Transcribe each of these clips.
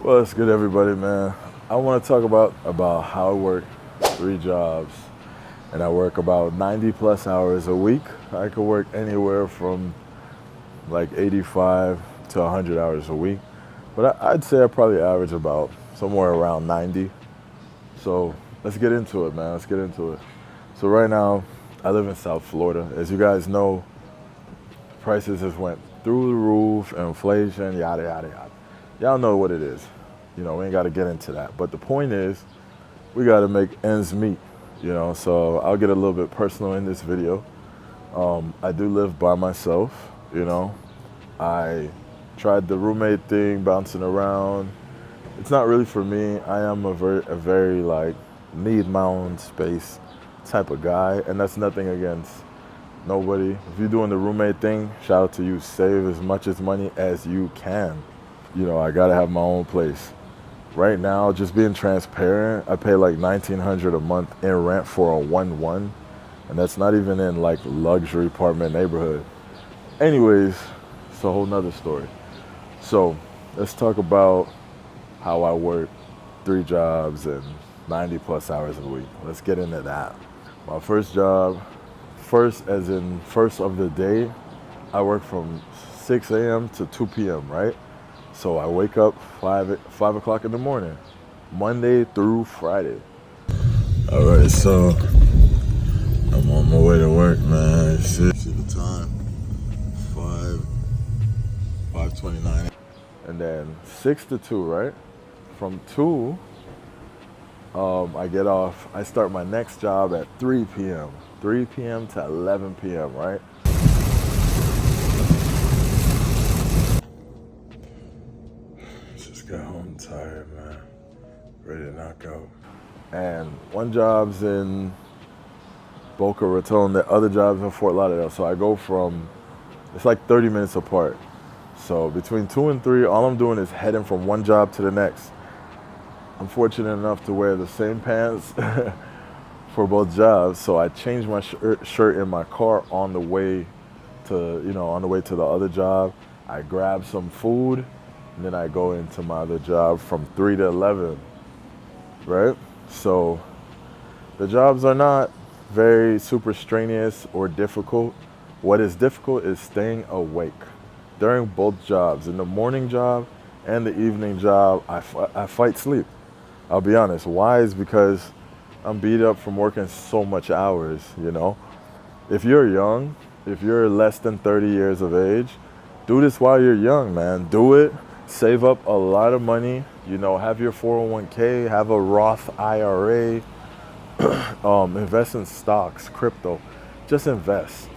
Well, it's good, everybody, man. I want to talk about how I work 3 jobs, and I work about 90 plus hours a week. I could work anywhere from like 85 to 100 hours a week, but I'd say I probably average about somewhere around 90. So let's get into it, man. Let's get into it. So right now, I live in South Florida. As you guys know, prices just went through the roof, inflation, yada yada yada. Y'all know what it is. We ain't got to get into that. But the point is, we got to make ends meet. So I'll get a little bit personal in this video. I do live by myself. I tried the roommate thing, bouncing around. It's not really for me. I am a very like need my own space type of guy, and that's nothing against nobody. If you're doing the roommate thing, shout out to you. Save as much as money as you can. I gotta have my own place. Right now, just being transparent, I pay like $1,900 a month in rent for a 1-1, and that's not even in like luxury apartment neighborhood. Anyways, it's a whole nother story. So let's talk about how I work 3 jobs and 90 plus hours a week. Let's get into that. My first job, first as in first of the day, I work from 6 a.m. to 2 p.m., right? So I wake up 5 o'clock in the morning, Monday through Friday. All right, so I'm on my way to work, man. See the time, 5:29, and then 6 to 2, right? From 2, I get off. I start my next job at 3 p.m. 3 p.m. to 11 p.m., right? Got home tired, man. Ready to knock out. And one job's in Boca Raton, the other job's in Fort Lauderdale. So I go it's like 30 minutes apart. So between 2 and 3, all I'm doing is heading from one job to the next. I'm fortunate enough to wear the same pants for both jobs. So I changed my shirt in my car on the way to the other job. I grab some food, and then I go into my other job from 3 to 11, right? So the jobs are not very super strenuous or difficult. What is difficult is staying awake during both jobs. In the morning job and the evening job, I fight sleep. I'll be honest. Why? Is because I'm beat up from working so much hours, If you're young, if you're less than 30 years of age, do this while you're young, man. Do it. Save up a lot of money, have your 401k, have a Roth IRA, invest in stocks, crypto. Just invest,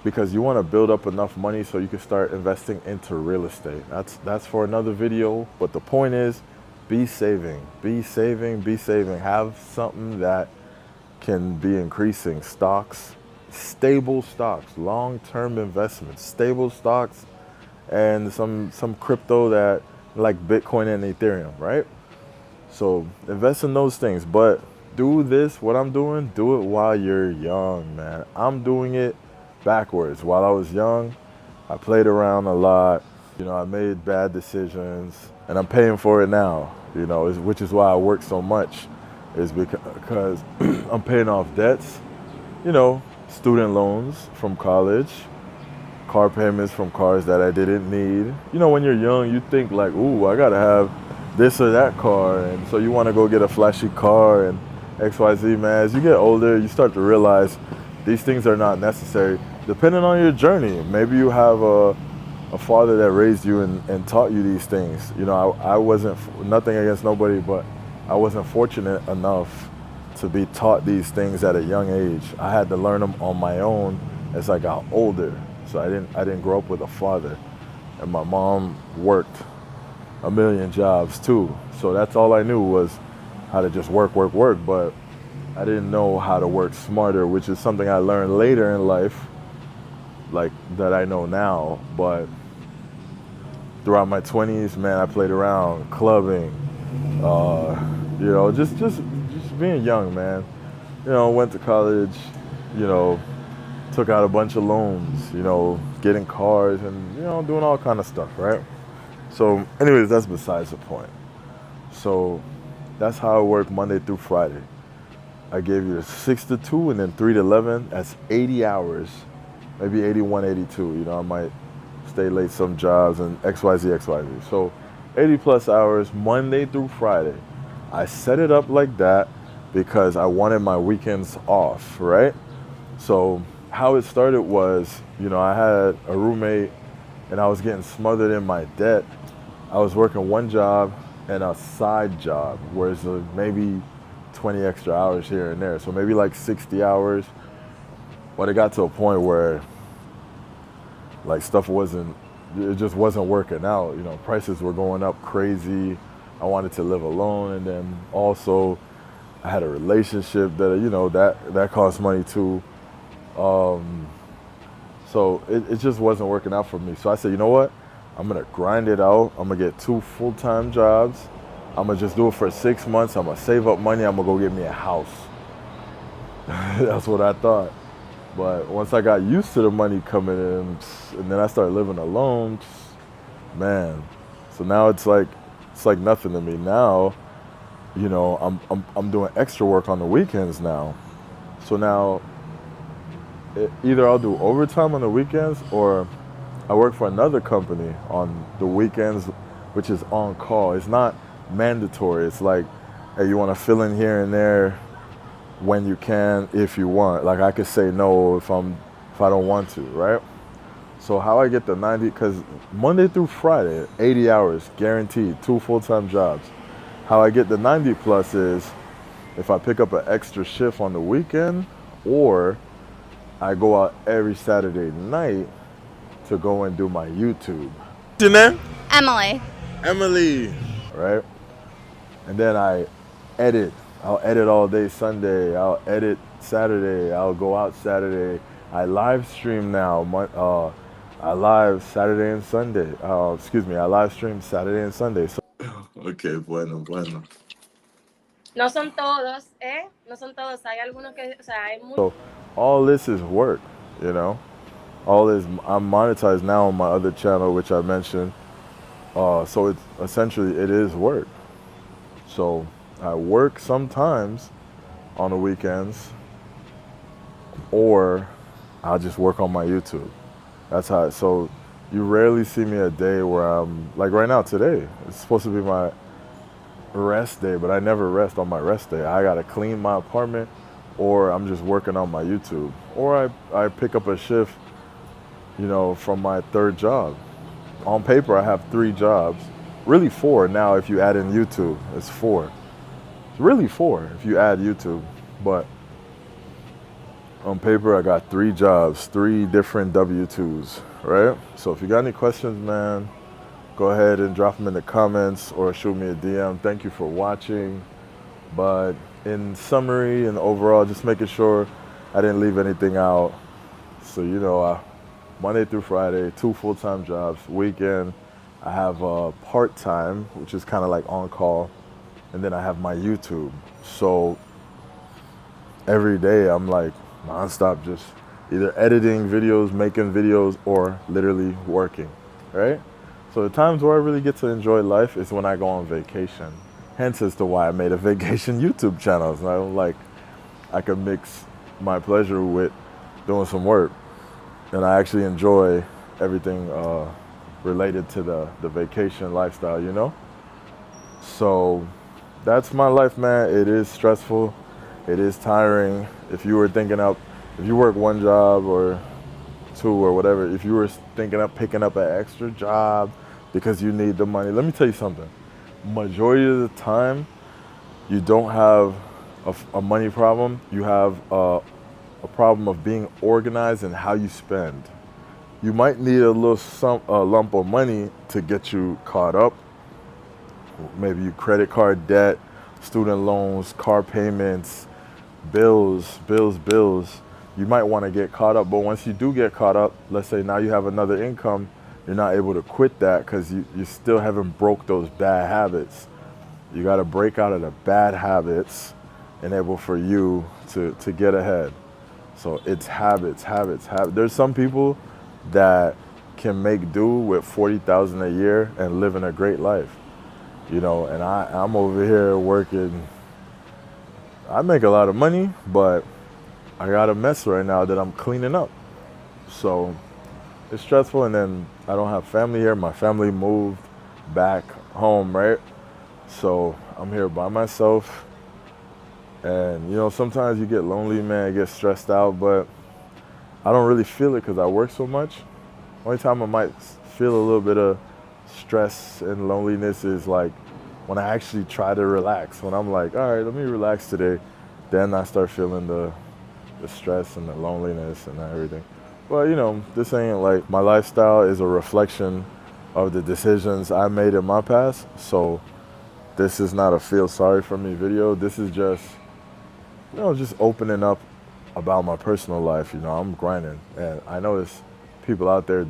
because you want to build up enough money so you can start investing into real estate. That's for another video, but the point is, be saving. Have something that can be increasing. Stocks, stable stocks, long-term investments, stable stocks, and some crypto that like Bitcoin and Ethereum, right? So invest in those things, but do this, what I'm doing, do it while you're young, man. I'm doing it backwards. While I was young, I played around a lot. I made bad decisions, and I'm paying for it now, which is why I work so much, is because I'm paying off debts, student loans from college, car payments from cars that I didn't need. When you're young, you think like, ooh, I gotta have this or that car, and so you want to go get a flashy car and XYZ, man. As you get older, you start to realize these things are not necessary, depending on your journey. Maybe you have a father that raised you and taught you these things. I wasn't, nothing against nobody, but I wasn't fortunate enough to be taught these things at a young age. I had to learn them on my own as I got older. So I didn't grow up with a father, and my mom worked a million jobs too. So that's all I knew was how to just work, but I didn't know how to work smarter, which is something I learned later in life, like that I know now. But throughout my 20s, man, I played around, clubbing, just being young, man. Went to college, took out a bunch of loans, getting cars and, doing all kind of stuff, right? So anyways, that's besides the point. So that's how I work Monday through Friday. I gave you the 6 to 2 and then 3 to 11. That's 80 hours, maybe 81, 82. You know, I might stay late some jobs and XYZ, XYZ. So 80 plus hours Monday through Friday. I set it up like that because I wanted my weekends off, right? So how it started was, you know, I had a roommate and I was getting smothered in my debt. I was working one job and a side job, whereas maybe 20 extra hours here and there. So maybe like 60 hours. But it got to a point where like it just wasn't working out. You know, prices were going up crazy. I wanted to live alone. And then also I had a relationship that, you know, that cost money too. So it just wasn't working out for me. So I said, you know what? I'm gonna grind it out. I'm gonna get 2 full-time jobs. I'm gonna just do it for 6 months. I'm gonna save up money. I'm gonna go get me a house. That's what I thought. But once I got used to the money coming in, and then I started living alone, man. So now it's like nothing to me. Now, you know, I'm doing extra work on the weekends now. So now, either I'll do overtime on the weekends or I work for another company on the weekends, which is on call. It's not mandatory. It's like, hey, you want to fill in here and there when you can, if you want. Like I could say no if I don't want to, right? So how I get the 90, because Monday through Friday, 80 hours guaranteed, 2 full-time jobs. How I get the 90 plus is if I pick up an extra shift on the weekend, or I go out every Saturday night to go and do my YouTube. What's your name? Emily. Emily. Right? And then I edit. I'll edit all day Sunday. I'll edit Saturday. I'll go out Saturday. I live stream now. I live Saturday and Sunday. I live stream Saturday and Sunday. So okay, bueno. No son todos, ¿eh? No son todos. Hay algunos que, o sea, hay muchos. So all this is work, you know. All this, I'm monetized now on my other channel, which I mentioned. So it's essentially it is work. So I work sometimes on the weekends, or I'll just work on my YouTube. That's how. So you rarely see me a day where I'm like right now. Today it's supposed to be my rest day, but I never rest on my rest day. I gotta clean my apartment, or I'm just working on my YouTube, or I pick up a shift, you know, from my third job. On paper, I have 3 jobs, really 4 now if you add in YouTube. It's 4. It's really 4 if you add YouTube, but on paper, I got 3 jobs, 3 different W-2s, right? So if you got any questions, man, go ahead and drop them in the comments or shoot me a DM. Thank you for watching. But in summary and overall, just making sure I didn't leave anything out. So, you know, Monday through Friday, 2 full-time jobs. Weekend, I have part-time, which is kind of like on-call. And then I have my YouTube. So every day I'm like nonstop just either editing videos, making videos, or literally working, right? So the times where I really get to enjoy life is when I go on vacation. Hence as to why I made a vacation YouTube channel. So I could mix my pleasure with doing some work. And I actually enjoy everything related to the vacation lifestyle, you know? So that's my life, man. It is stressful. It is tiring. If you work one job or 2 or whatever, if you were thinking of picking up an extra job because you need the money, let me tell you something. Majority of the time, you don't have a money problem. You have a problem of being organized in how you spend. You might need a lump of money to get you caught up. Maybe you credit card debt, student loans, car payments, bills. You might want to get caught up, but once you do get caught up, let's say now you have another income, you're not able to quit that because you still haven't broke those bad habits. You got to break out of the bad habits and able for you to get ahead. So it's habits. There's some people that can make do with $40,000 a year and living a great life. you know, and I'm over here working. I make a lot of money, but I got a mess right now that I'm cleaning up. So it's stressful, and then I don't have family here. My family moved back home, right? So I'm here by myself. And, you know, sometimes you get lonely, man, get stressed out, but I don't really feel it because I work so much. Only time I might feel a little bit of stress and loneliness is like when I actually try to relax. When I'm like, all right, let me relax today, then I start feeling the stress and the loneliness and everything. But, you know, this ain't like my lifestyle is a reflection of the decisions I made in my past. So this is not a feel sorry for me video. This is just, you know, just opening up about my personal life. You know, I'm grinding, and I know there's people out there,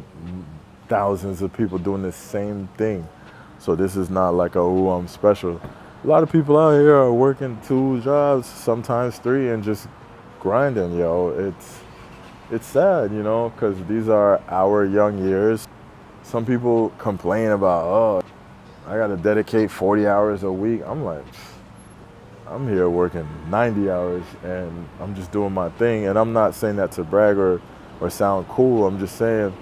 thousands of people doing the same thing. So this is not like a, oh, I'm special. A lot of people out here are working 2 jobs, sometimes 3, and just grinding, yo. It's sad, you know, because these are our young years. Some people complain about, oh, I got to dedicate 40 hours a week. I'm like, I'm here working 90 hours and I'm just doing my thing. And I'm not saying that to brag or sound cool. I'm just saying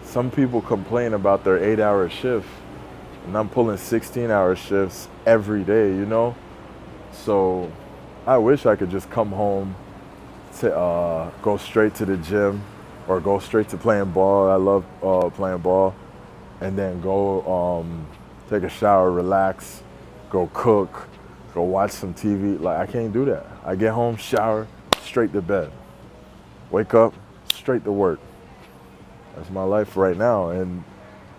some people complain about their 8-hour shift, and I'm pulling 16-hour shifts every day, you know? So I wish I could just come home to go straight to the gym or go straight to playing ball. I love playing ball. And then go take a shower, relax, go cook, go watch some TV. Like, I can't do that. I get home, shower, straight to bed. Wake up, straight to work. That's my life right now. And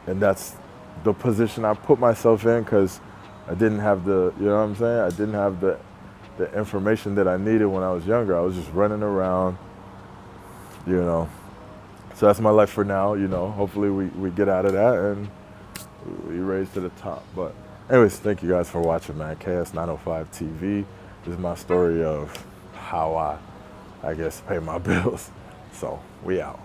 that's the position I put myself in because I didn't have the, you know what I'm saying? I didn't have the information that I needed when I was younger. I was just running around, you know. So that's my life for now, you know. Hopefully we get out of that and we raise to the top. But anyways, thank you guys for watching, man. KS905 TV. This is my story of how I guess, pay my bills. So we out.